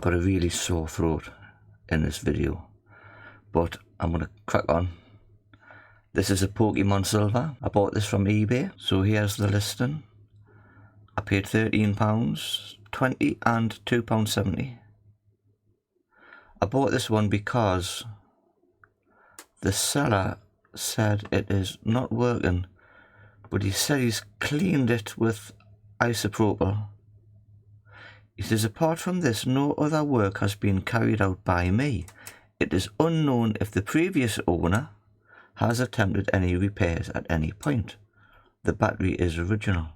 I've got a really sore throat in this video, but I'm going to crack on. This is a Pokémon Silver. I bought this from eBay, so here's the listing. I paid £13.20 and £2.70. I bought this one because the seller said it is not working, but he said he's cleaned it with isopropyl. He says, apart from this, no other work has been carried out by me. It is unknown if the previous owner has attempted any repairs at any point. The battery is original.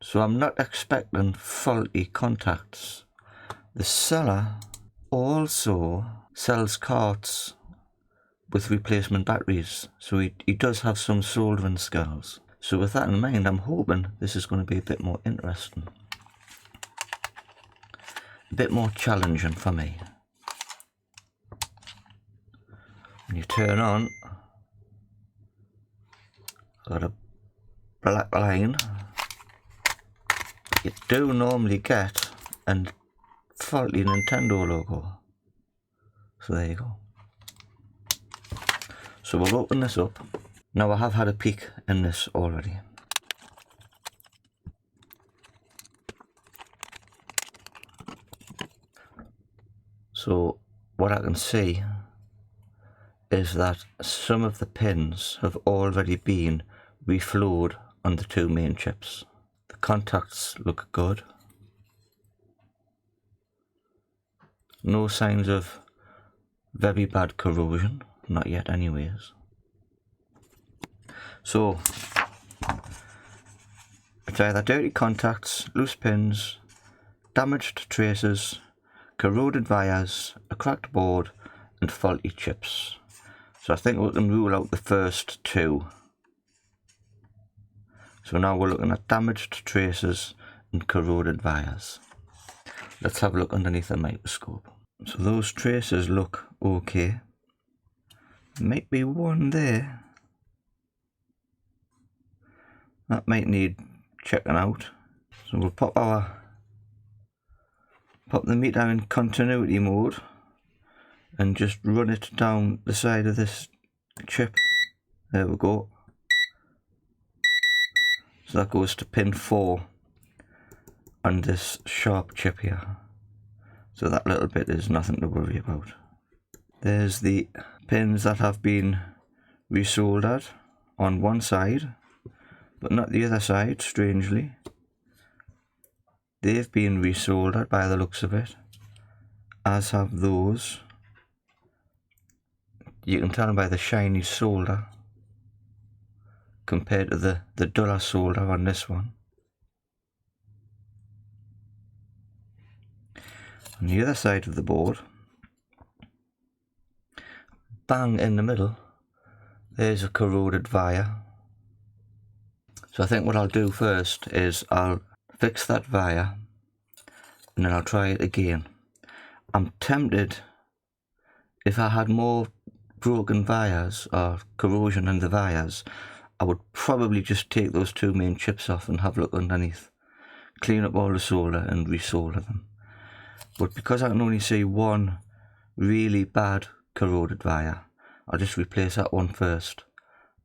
So I'm not expecting faulty contacts. The seller also sells carts with replacement batteries, so he does have some soldering skills. So with that in mind, I'm hoping this is going to be a bit more interesting, a bit more challenging for me. When you turn on, got a black line. You do normally get a faulty Nintendo logo. So there you go. So we'll open this up. Now I have had a peek in this already. So what I can see is that some of the pins have already been reflowed on the two main chips. The contacts look good. No signs of very bad corrosion, not yet anyways. So it's either dirty contacts, loose pins, damaged traces, corroded wires, a cracked board and faulty chips. So I think we can rule out the first two. So now we're looking at damaged traces and corroded wires. Let's have a look underneath the microscope. So those traces look okay. Might be one there. That might need checking out. So we'll pop the meter in continuity mode and just run it down the side of this chip. There we go. So that goes to pin 4 on this sharp chip here. So that little bit is nothing to worry about. There's the pins that have been resoldered on one side, but not the other side, strangely. They've been resoldered by the looks of it, as have those. You can tell by the shiny solder compared to the duller solder on this one. On the other side of the board, bang in the middle, there's a corroded wire. So I think what I'll do first is I'll fix that wire and then I'll try it again. I'm tempted, if I had more broken wires or corrosion in the wires, I would probably just take those two main chips off and have a look underneath, clean up all the solder and resolder them. But because I can only see one really bad corroded wire, I'll just replace that one first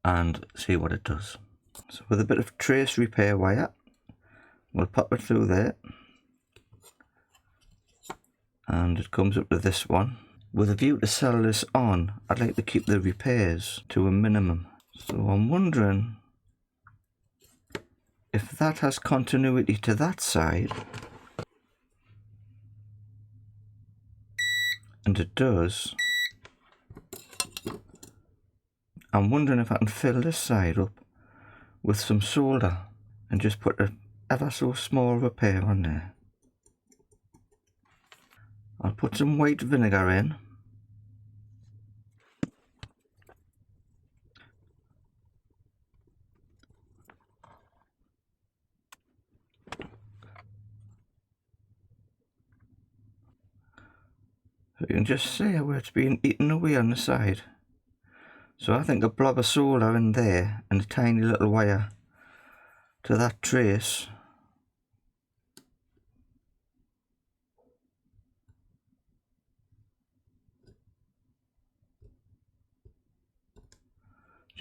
and see what it does. So with a bit of trace repair wire, we'll pop it through there and it comes up to this one. With a view to sell this on, I'd like to keep the repairs to a minimum. So I'm wondering if that has continuity to that side. And it does. I'm wondering if I can fill this side up with some solder and just put a ever so small repair on there. I'll put some white vinegar in. So you can just see where it's been eaten away on the side. So I think a blob of solder in there and a tiny little wire to that trace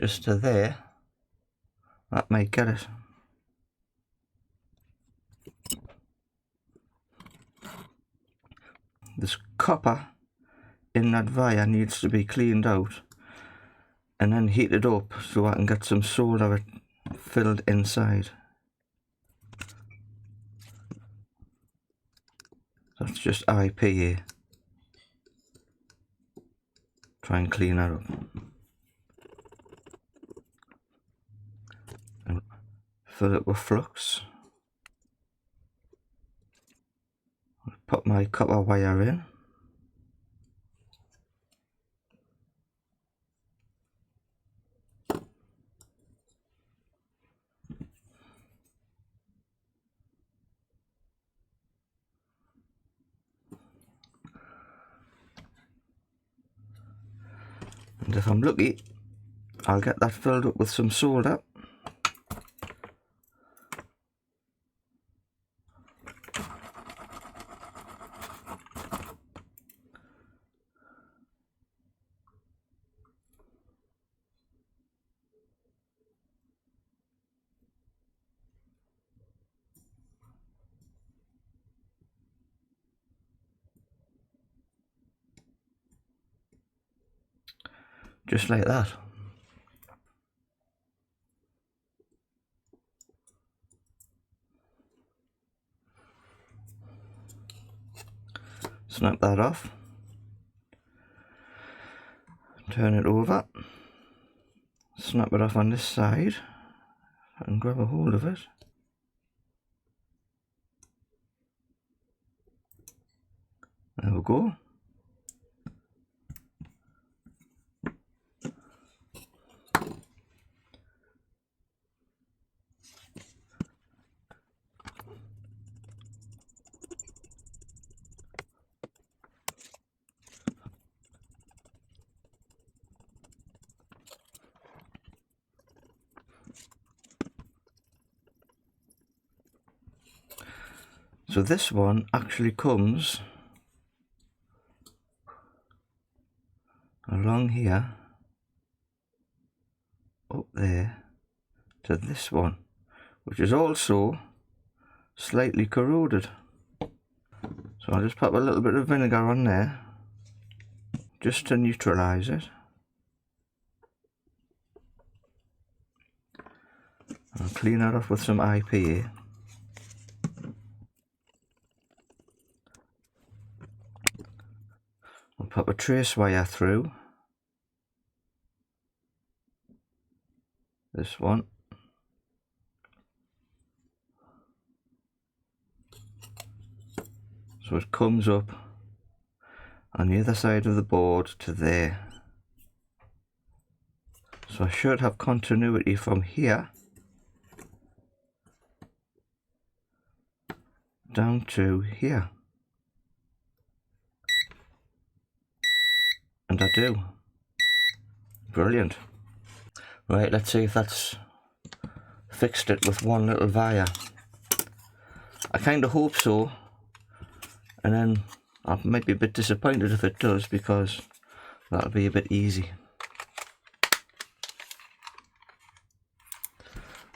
just to there. That might get it. This copper in that wire needs to be cleaned out and then heated up so I can get some solder filled inside. That's just IPA. Try and clean that up. And fill it with flux. Put my copper wire in. And if I'm lucky, I'll get that filled up with some solder. Just like that. Snap that off. Turn it over. Snap it off on this side and grab a hold of it. There we go. So this one actually comes along here, up there, to this one, which is also slightly corroded. So I'll just pop a little bit of vinegar on there, just to neutralise it. I'll clean that off with some IPA. I'll pop a trace wire through this one. So it comes up on the other side of the board to there. So I should have continuity from here down to here. And I do. Brilliant. Right, let's see if that's fixed it with one little wire. I kind of hope so, and then I might be a bit disappointed if it does, because that'll be a bit easy.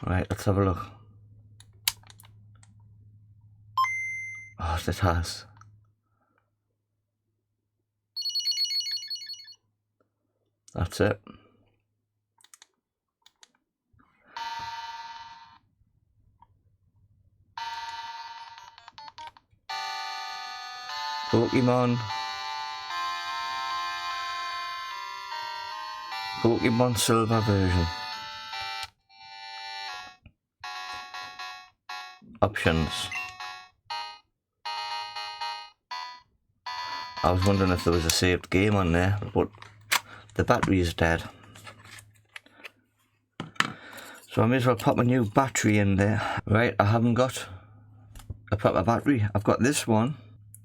Right, let's have a look. Oh, it has. That's it. Pokémon Silver version. Options. I was wondering if there was a saved game on there, but the battery is dead. So I may as well pop a new battery in there. Right, I haven't got a proper battery. I've got this one.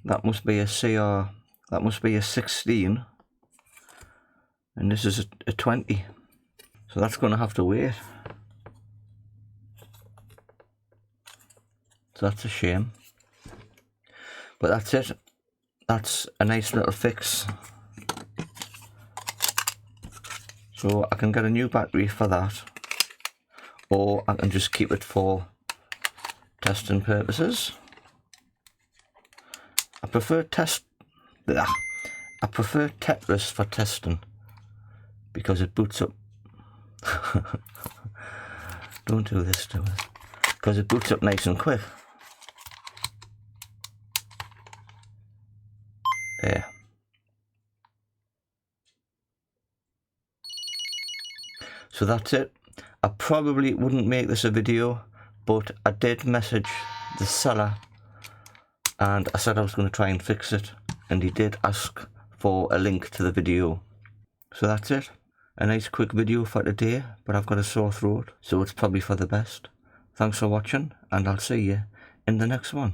That must be a CR. That must be a 16. And this is a 20. So that's going to have to wait. So that's a shame. But that's it. That's a nice little fix. So I can get a new battery for that, or I can just keep it for testing purposes. I prefer Tetris for testing because it boots up. Don't do this to it, because it boots up nice and quick. There. So that's it. I probably wouldn't make this a video, but I did message the seller and I said I was going to try and fix it, and he did ask for a link to the video. So that's it. A nice quick video for today, but I've got a sore throat, so it's probably for the best. Thanks for watching, and I'll see you in the next one.